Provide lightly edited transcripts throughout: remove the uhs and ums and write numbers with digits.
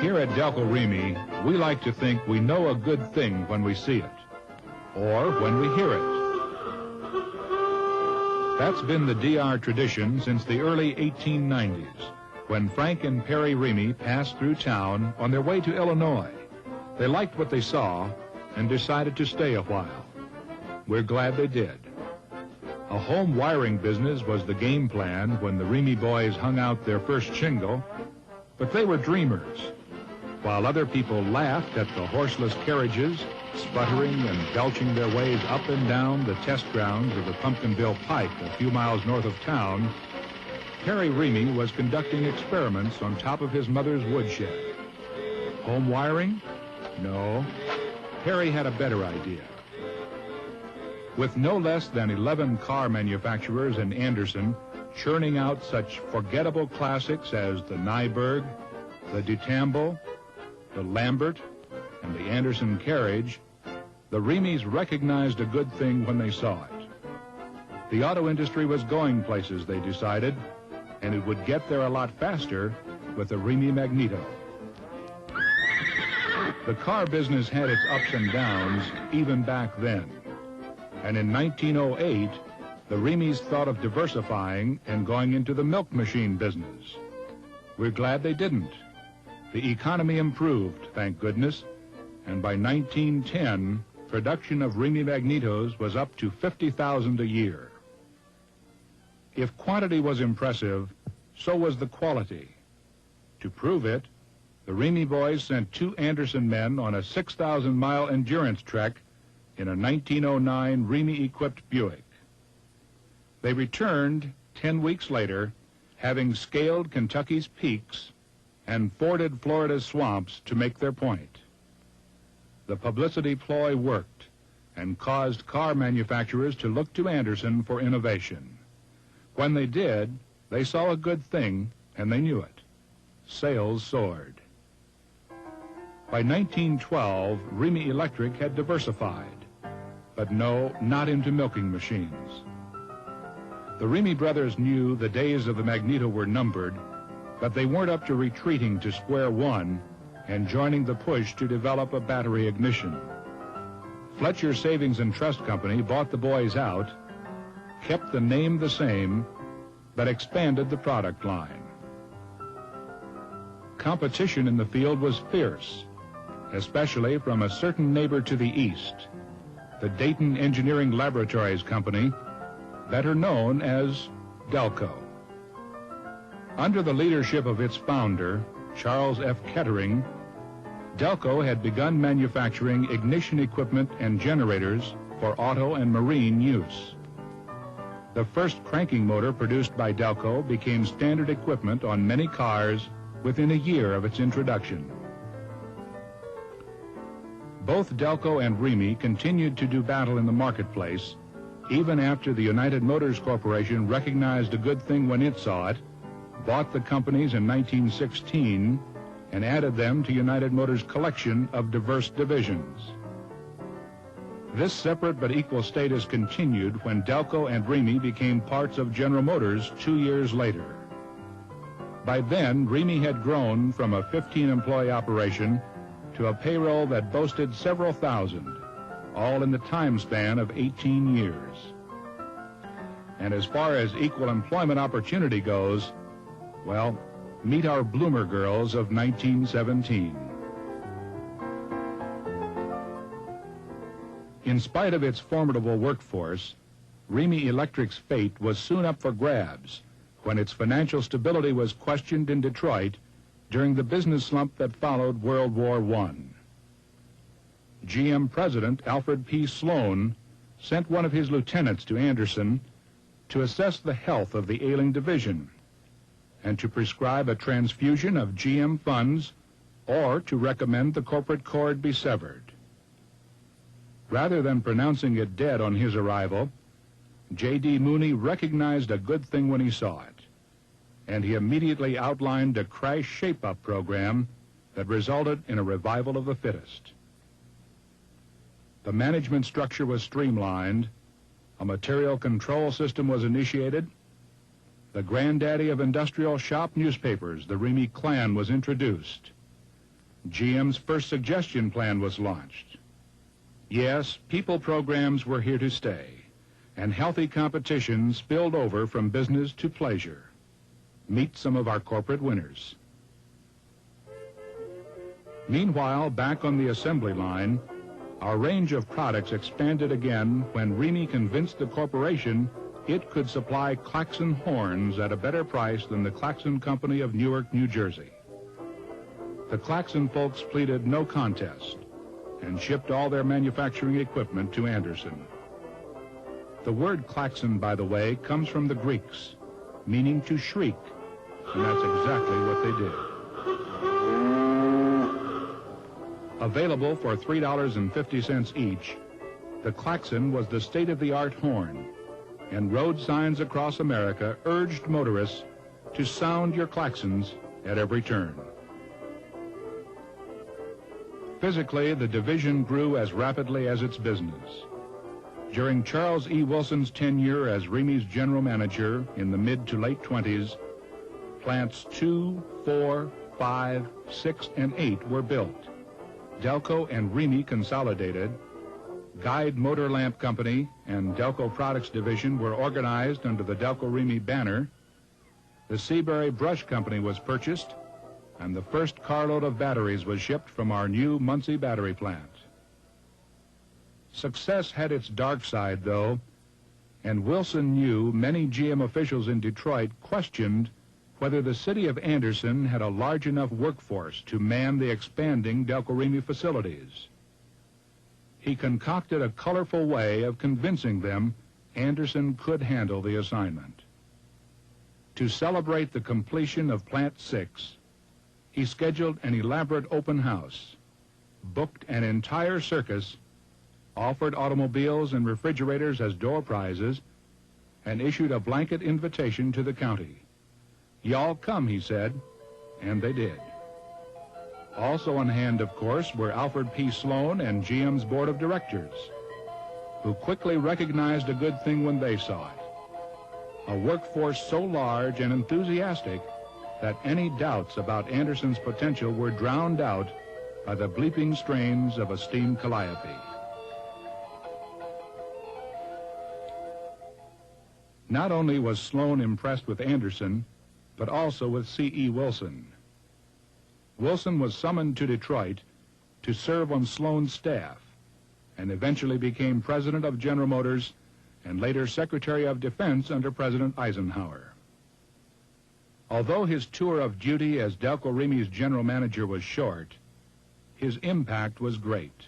Here at Delco Remy, we like to think we know a good thing when we see it, or when we hear it. That's been the DR tradition since the early 1890s, when Frank and Perry Remy passed through town on their way to Illinois. They liked what they saw and decided to stay a while. We're glad they did. A home wiring business was the game plan when the Remy boys hung out their first shingle, but they were dreamers. While other people laughed at the horseless carriages, sputtering and belching their ways up and down the test grounds of the Pumpkinville Pike a few miles north of town, Perry Remy was conducting experiments on top of his mother's woodshed. Home wiring? No. Perry had a better idea. With no less than 11 car manufacturers in Anderson churning out such forgettable classics as the Nyberg, the DeTamble, the Lambert, and the Anderson carriage, the Remys recognized a good thing when they saw it. The auto industry was going places, they decided, and it would get there a lot faster with the Remy Magneto. The car business had its ups and downs even back then. And in 1908, the Remys thought of diversifying and going into the milk machine business. We're glad they didn't. The economy improved, thank goodness, and by 1910, production of Remy Magnetos was up to 50,000 a year. If quantity was impressive, so was the quality. To prove it, the Remy boys sent 2 Anderson men on a 6,000-mile endurance trek in a 1909 Remy-equipped Buick. They returned 10 weeks later, having scaled Kentucky's peaks and forded Florida's swamps to make their point. The publicity ploy worked and caused car manufacturers to look to Anderson for innovation. When they did, they saw a good thing, and they knew it. Sales soared. By 1912, Remy Electric had diversified, but no, not into milking machines. The Remy brothers knew the days of the Magneto were numbered, but they weren't up to retreating to square one and joining the push to develop a battery ignition. Fletcher Savings and Trust Company bought the boys out, kept the name the same, but expanded the product line. Competition in the field was fierce, especially from a certain neighbor to the east, the Dayton Engineering Laboratories Company, better known as Delco. Under the leadership of its founder, Charles F. Kettering, Delco had begun manufacturing ignition equipment and generators for auto and marine use. The first cranking motor produced by Delco became standard equipment on many cars within a year of its introduction. Both Delco and Remy continued to do battle in the marketplace, even after the United Motors Corporation recognized a good thing when it saw it, bought the companies in 1916, and added them to United Motors' collection of diverse divisions. This separate but equal status continued when Delco and Remy became parts of General Motors 2 years later. By then, Remy had grown from a 15-employee operation to a payroll that boasted several thousand, all in the time span of 18 years. And as far as equal employment opportunity goes, well, meet our Bloomer girls of 1917. In spite of its formidable workforce, Remy Electric's fate was soon up for grabs when its financial stability was questioned in Detroit during the business slump that followed World War I. GM President Alfred P. Sloan sent one of his lieutenants to Anderson to assess the health of the ailing division and to prescribe a transfusion of GM funds or to recommend the corporate cord be severed. Rather than pronouncing it dead on his arrival, J.D. Mooney recognized a good thing when he saw it, and he immediately outlined a crash shape-up program that resulted in a revival of the fittest. The management structure was streamlined, a material control system was initiated, the granddaddy of industrial shop newspapers, the Remy Clan, was introduced, GM's first suggestion plan was launched. Yes, people programs were here to stay, and healthy competition spilled over from business to pleasure. Meet some of our corporate winners. Meanwhile, back on the assembly line, our range of products expanded again when Remy convinced the corporation it could supply Klaxon horns at a better price than the Klaxon Company of Newark, New Jersey. The Klaxon folks pleaded no contest and shipped all their manufacturing equipment to Anderson. The word Klaxon, by the way, comes from the Greeks, meaning to shriek, and that's exactly what they did. Available for $3.50 each, the Klaxon was the state-of-the-art horn, and road signs across America urged motorists to sound your klaxons at every turn. Physically, the division grew as rapidly as its business. During Charles E. Wilson's tenure as Remy's general manager in the mid to late 20s, plants 2, 4, 5, 6, and 8 were built. Delco and Remy consolidated. Guide Motor Lamp Company and Delco Products Division were organized under the Delco-Remy banner. The Seabury Brush Company was purchased, and the first carload of batteries was shipped from our new Muncie battery plant. Success had its dark side, though, and Wilson knew many GM officials in Detroit questioned whether the city of Anderson had a large enough workforce to man the expanding Delco-Remy facilities. He concocted a colorful way of convincing them Anderson could handle the assignment. To celebrate the completion of Plant 6, he scheduled an elaborate open house, booked an entire circus, offered automobiles and refrigerators as door prizes, and issued a blanket invitation to the county. "Y'all come," he said, and they did. Also on hand, of course, were Alfred P. Sloan and GM's board of directors, who quickly recognized a good thing when they saw it. A workforce so large and enthusiastic that any doubts about Anderson's potential were drowned out by the bleeping strains of a steam calliope. Not only was Sloan impressed with Anderson, but also with C.E. Wilson. Wilson was summoned to Detroit to serve on Sloan's staff and eventually became president of General Motors and later Secretary of Defense under President Eisenhower. Although his tour of duty as Delco-Remy's general manager was short, his impact was great.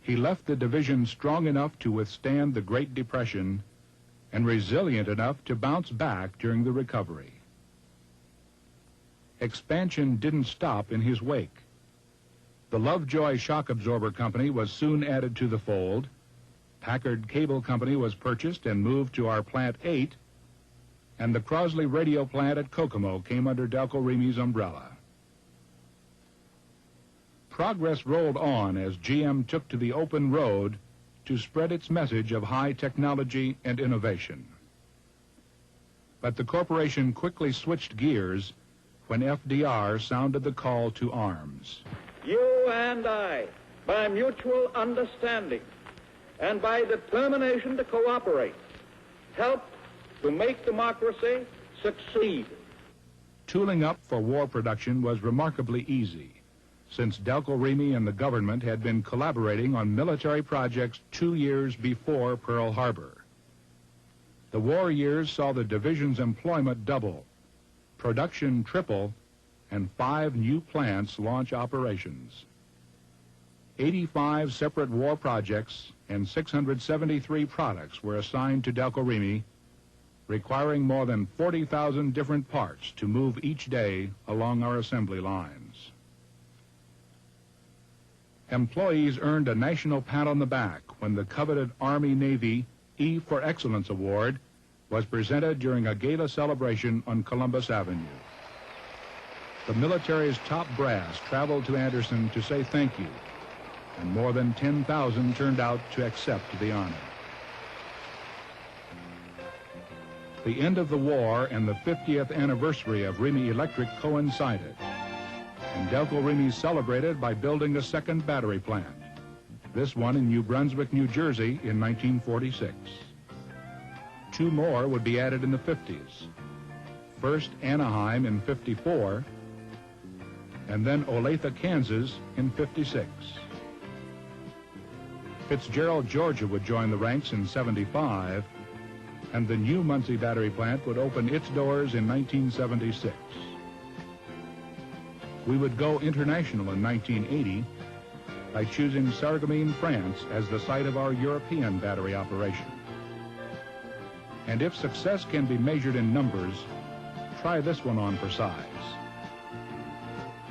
He left the division strong enough to withstand the Great Depression and resilient enough to bounce back during the recovery. Expansion didn't stop in his wake. The Lovejoy Shock Absorber Company was soon added to the fold. Packard Cable Company was purchased and moved to our Plant 8, and the Crosley Radio Plant at Kokomo came under Delco-Remy's umbrella. Progress rolled on as GM took to the open road to spread its message of high technology and innovation. But the corporation quickly switched gears when FDR sounded the call to arms. You and I, by mutual understanding and by determination to cooperate, help to make democracy succeed. Tooling up for war production was remarkably easy, since Delco-Remy and the government had been collaborating on military projects 2 years before Pearl Harbor. The war years saw the division's employment double, production triple, and 5 new plants launch operations. 85 separate war projects and 673 products were assigned to Delco-Remy, requiring more than 40,000 different parts to move each day along our assembly lines. Employees earned a national pat on the back when the coveted Army-Navy E for Excellence Award was presented during a gala celebration on Columbus Avenue. The military's top brass traveled to Anderson to say thank you, and more than 10,000 turned out to accept the honor. The end of the war and the 50th anniversary of Remy Electric coincided. and Delco-Remy celebrated by building a second battery plant, this one in New Brunswick, New Jersey in 1946. Two more would be added in the 50s. First Anaheim in 54, and then Olathe, Kansas in 56. Fitzgerald, Georgia would join the ranks in 75, and the new Muncie battery plant would open its doors in 1976. We would go international in 1980 by choosing Sarreguemines, France as the site of our European battery operation. And if success can be measured in numbers, try this one on for size.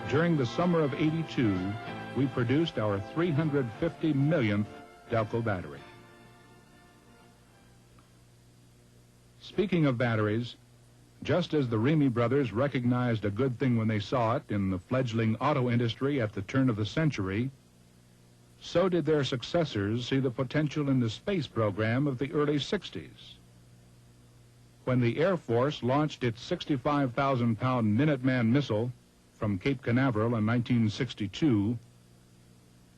During the summer of '82, we produced our 350 millionth Delco battery. Speaking of batteries, just as the Remy brothers recognized a good thing when they saw it in the fledgling auto industry at the turn of the century, so did their successors see the potential in the space program of the early 60s. When the Air Force launched its 65,000-pound Minuteman missile from Cape Canaveral in 1962,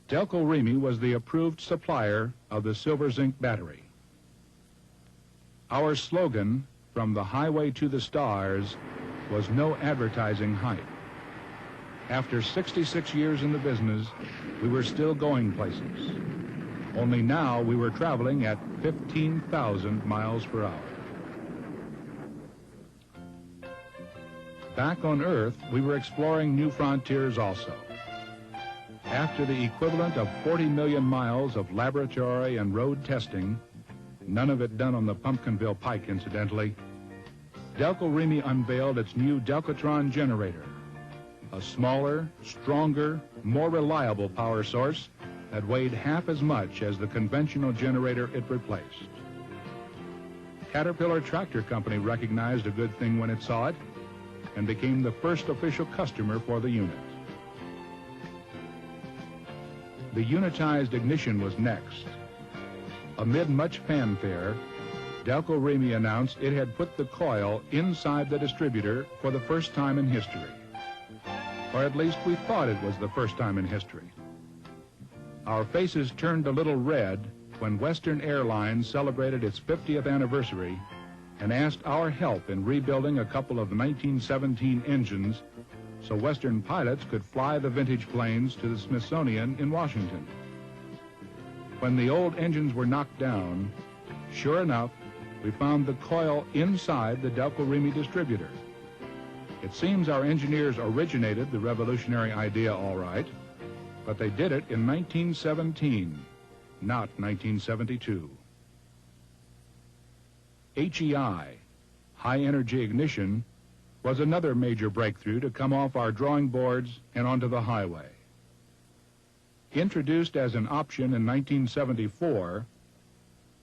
Delco-Remy was the approved supplier of the silver zinc battery. Our slogan, "From the highway to the stars," was no advertising hype. After 66 years in the business, we were still going places. Only now we were traveling at 15,000 miles per hour. Back on Earth, we were exploring new frontiers also. After the equivalent of 40 million miles of laboratory and road testing, none of it done on the Pumpkinville Pike, incidentally, Delco-Remy unveiled its new Delcatron generator, a smaller, stronger, more reliable power source that weighed half as much as the conventional generator it replaced. Caterpillar Tractor Company recognized a good thing when it saw it and became the first official customer for the unit. The unitized ignition was next. Amid much fanfare, Delco-Remy announced it had put the coil inside the distributor for the first time in history. Or at least we thought it was the first time in history. Our faces turned a little red when Western Airlines celebrated its 50th anniversary and asked our help in rebuilding a couple of 1917 engines so Western pilots could fly the vintage planes to the Smithsonian in Washington. When the old engines were knocked down, sure enough, we found the coil inside the Delco-Remy distributor. It seems our engineers originated the revolutionary idea all right, but they did it in 1917, not 1972. HEI, high-energy ignition, was another major breakthrough to come off our drawing boards and onto the highway. Introduced as an option in 1974,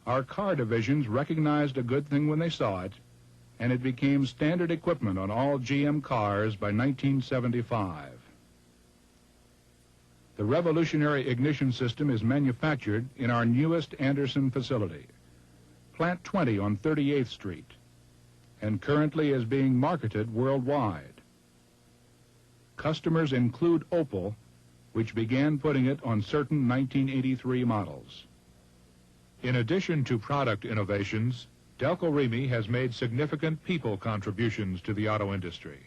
our car divisions recognized a good thing when they saw it, and it became standard equipment on all GM cars by 1975. The revolutionary ignition system is manufactured in our newest Anderson facility, Plant 20 on 38th Street, and currently is being marketed worldwide. Customers include Opel, which began putting it on certain 1983 models. In addition to product innovations, Delco-Remy has made significant people contributions to the auto industry.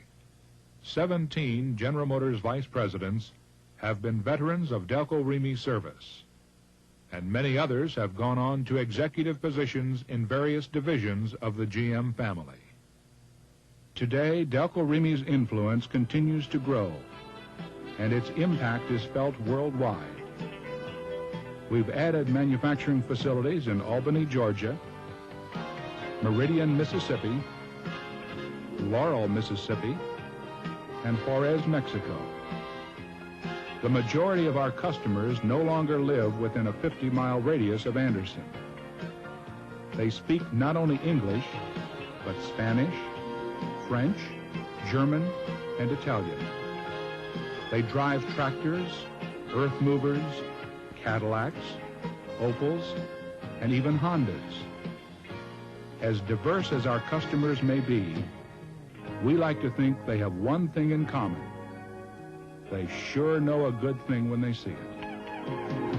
17 General Motors vice presidents have been veterans of Delco-Remy service, and many others have gone on to executive positions in various divisions of the GM family. Today, Delco-Remy's influence continues to grow, and its impact is felt worldwide. We've added manufacturing facilities in Albany, Georgia, Meridian, Mississippi, Laurel, Mississippi, and Juarez, Mexico. The majority of our customers no longer live within a 50-mile radius of Anderson. They speak not only English, but Spanish, French, German, and Italian. They drive tractors, earth movers, Cadillacs, Opels, and even Hondas. As diverse as our customers may be, we like to think they have one thing in common. They sure know a good thing when they see it.